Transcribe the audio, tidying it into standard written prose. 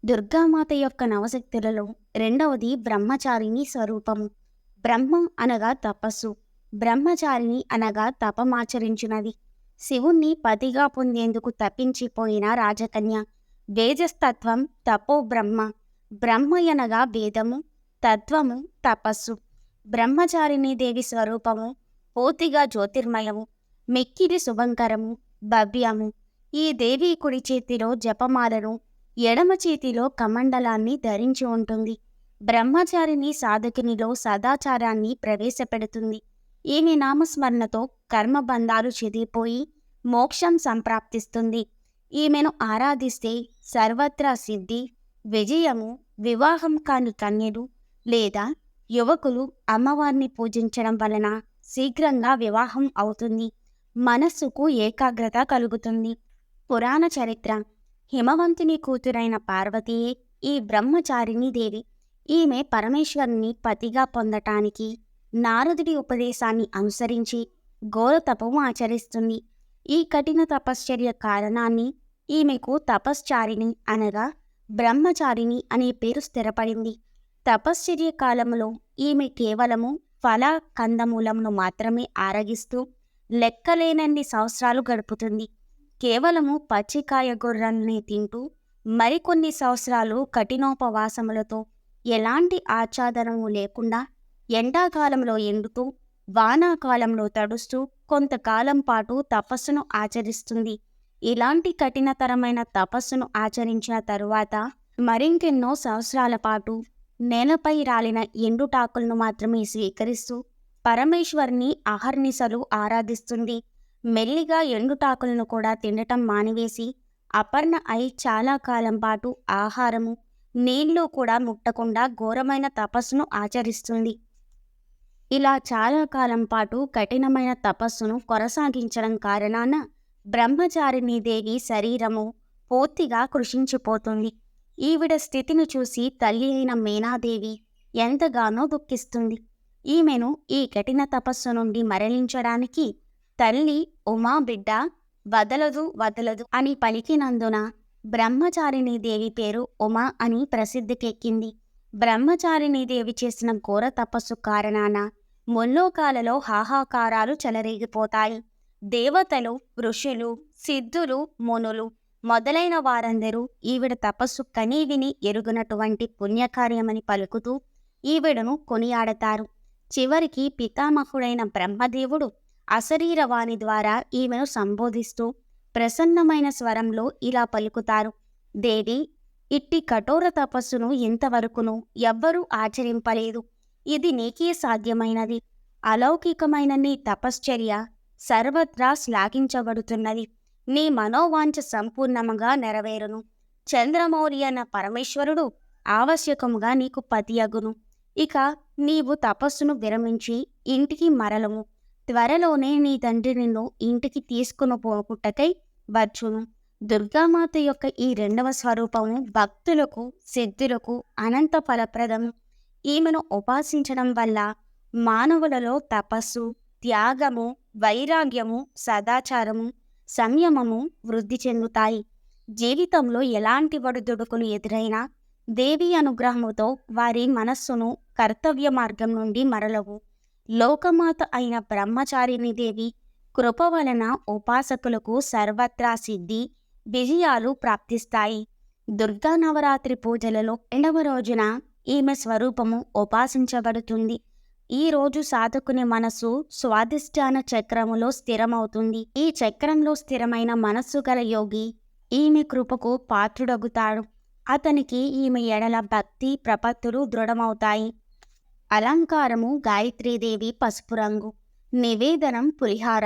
దుర్గామాత యొక్క నవశక్తులలో రెండవది బ్రహ్మచారిణి స్వరూపము. బ్రహ్మ అనగా తపస్సు, బ్రహ్మచారిణి అనగా తపమాచరించినది. శివుణ్ణి పతిగా పొందేందుకు తప్పించిపోయిన రాజకన్య. వేదస్తత్వం తపో బ్రహ్మ. బ్రహ్మ అనగా వేదము, తత్వము తపస్సు. బ్రహ్మచారిణి దేవి స్వరూపము పూర్తిగా జ్యోతిర్మయము, మిక్కిలి శుభంకరము, భవ్యము. ఈ దేవి కుడి చేతిలో జపమాలను, ఎడమ చేతిలో కమండలాన్ని ధరించి ఉంటుంది. బ్రహ్మచారిణి సాధకునిలో సదాచారాన్ని ప్రవేశపెడుతుంది. ఈమె నామస్మరణతో కర్మబంధాలు చెదిరిపోయి మోక్షం సంప్రాప్తిస్తుంది. ఈమెను ఆరాధిస్తే సర్వత్రా సిద్ధి, విజయము. వివాహం కాని కన్యలు లేదా యువకులు అమ్మవారిని పూజించడం వలన శీఘ్రంగా వివాహం అవుతుంది. మనస్సుకు ఏకాగ్రత కలుగుతుంది. పురాణ చరిత్ర. హిమవంతుని కూతురైన పార్వతీయే ఈ బ్రహ్మచారిణి దేవి. ఈమె పరమేశ్వరుని పతిగా పొందటానికి నారదుడి ఉపదేశాన్ని అనుసరించి ఘోర తపము ఆచరిస్తుంది. ఈ కఠిన తపశ్చర్య కారణాన్ని ఈమెకు తపశ్చారిణి అనగా బ్రహ్మచారిణి అనే పేరు స్థిరపడింది. తపశ్చర్య కాలములో ఈమె కేవలము ఫల కందమూలమును మాత్రమే ఆరగిస్తూ లెక్కలేనన్ని సంవత్సరాలు గడుపుతుంది. కేవలము పచ్చికాయ గొర్రెల్ని తింటూ మరికొన్ని సంవత్సరాలు కఠినోపవాసములతో ఎలాంటి ఆచ్ఛాదనము లేకుండా ఎండాకాలంలో ఎండుతూ వానాకాలంలో తడుస్తూ కొంతకాలం పాటు తపస్సును ఆచరిస్తుంది. ఇలాంటి కఠినతరమైన తపస్సును ఆచరించిన తరువాత మరింకెన్నో సంవత్సరాల పాటు నేలపై రాలిన ఎండుటాకులను మాత్రమే స్వీకరిస్తూ పరమేశ్వరుని అహర్నిశలు ఆరాధిస్తుంది. మెల్లిగా ఎండుటాకులను కూడా తినటం మానివేసి అపర్ణ అయి చాలా కాలం పాటు ఆహారము, నీళ్లు కూడా ముట్టకుండా ఘోరమైన తపస్సును ఆచరిస్తుంది. ఇలా చాలా కాలం పాటు కఠినమైన తపస్సును కొనసాగించడం కారణాన బ్రహ్మచారిణి దేవి శరీరము పూర్తిగా కృషించిపోతుంది. ఈవిడ స్థితిని చూసి తల్లి అయిన మీనాదేవి ఎంతగానో దుఃఖిస్తుంది. ఈమెను ఈ కఠిన తపస్సు నుండి మరలించడానికి తల్లి ఉమా బిడ్డ వదలదు వదలదు అని పలికినందున బ్రహ్మచారిణి దేవి పేరు ఉమా అని ప్రసిద్ధికెక్కింది. బ్రహ్మచారిణి దేవి చేసిన ఘోర తపస్సు కారణాన ముల్లోకాలలో హాహాకారాలు చెలరేగిపోతాయి. దేవతలు, ఋషులు, సిద్ధులు, మునులు మొదలైన వారందరూ ఈవిడ తపస్సు కనీవిని ఎరుగునటువంటి పుణ్యకార్యమని పలుకుతూ ఈవిడను కొనియాడతారు. చివరికి పితామహుడైన బ్రహ్మదేవుడు అశరీరవాణి ద్వారా ఈమెను సంబోధిస్తూ ప్రసన్నమైన స్వరంలో ఇలా పలుకుతారు: దేవి, ఇట్టి కఠోర తపస్సును ఇంతవరకును ఎవ్వరూ ఆచరింపలేదు. ఇది నీకే సాధ్యమైనది. అలౌకికమైన నీ తపశ్చర్య సర్వత్రా శ్లాఘించబడుతున్నది. నీ మనోవాంఛ సంపూర్ణముగా నెరవేరును. చంద్రమౌళి అన్న పరమేశ్వరుడు ఆవశ్యకముగా నీకు పతియగును. ఇక నీవు తపస్సును విరమించి ఇంటికి మరలము. త్వరలోనే నీ తండ్రి నిన్ను ఇంటికి తీసుకుని పోకుటకై వచ్చును. దుర్గామాత యొక్క ఈ రెండవ స్వరూపము భక్తులకు, సిద్ధులకు అనంత ఫలప్రదము. ఈమెను ఉపాసించడం వల్ల మానవులలో తపస్సు, త్యాగము, వైరాగ్యము, సదాచారము, సంయమము వృద్ధి చెందుతాయి. జీవితంలో ఎలాంటి ఒడిదుడుకులు ఎదురైనా దేవి అనుగ్రహముతో వారి మనస్సును కర్తవ్య మార్గం నుండి మరలవు. లోకమాత అయిన బ్రహ్మచారిణి దేవి కృప వలన ఉపాసకులకు సర్వత్రా సిద్ధి, విజయాలు ప్రాప్తిస్తాయి. దుర్గా నవరాత్రి పూజలలో రెండవ రోజున ఈమె స్వరూపము ఉపాసించబడుతుంది. ఈ రోజు సాధకుని మనస్సు స్వాధిష్ఠాన చక్రములో స్థిరమవుతుంది. ఈ చక్రంలో స్థిరమైన మనస్సు గల యోగి ఈమె కృపకు పాత్రుడగుతాడు. అతనికి ఈమె ఎడల భక్తి, ప్రపత్తులు దృఢమవుతాయి. అలంకారము గాయత్రీదేవి పసుపు రంగు. నివేదనం పులిహార.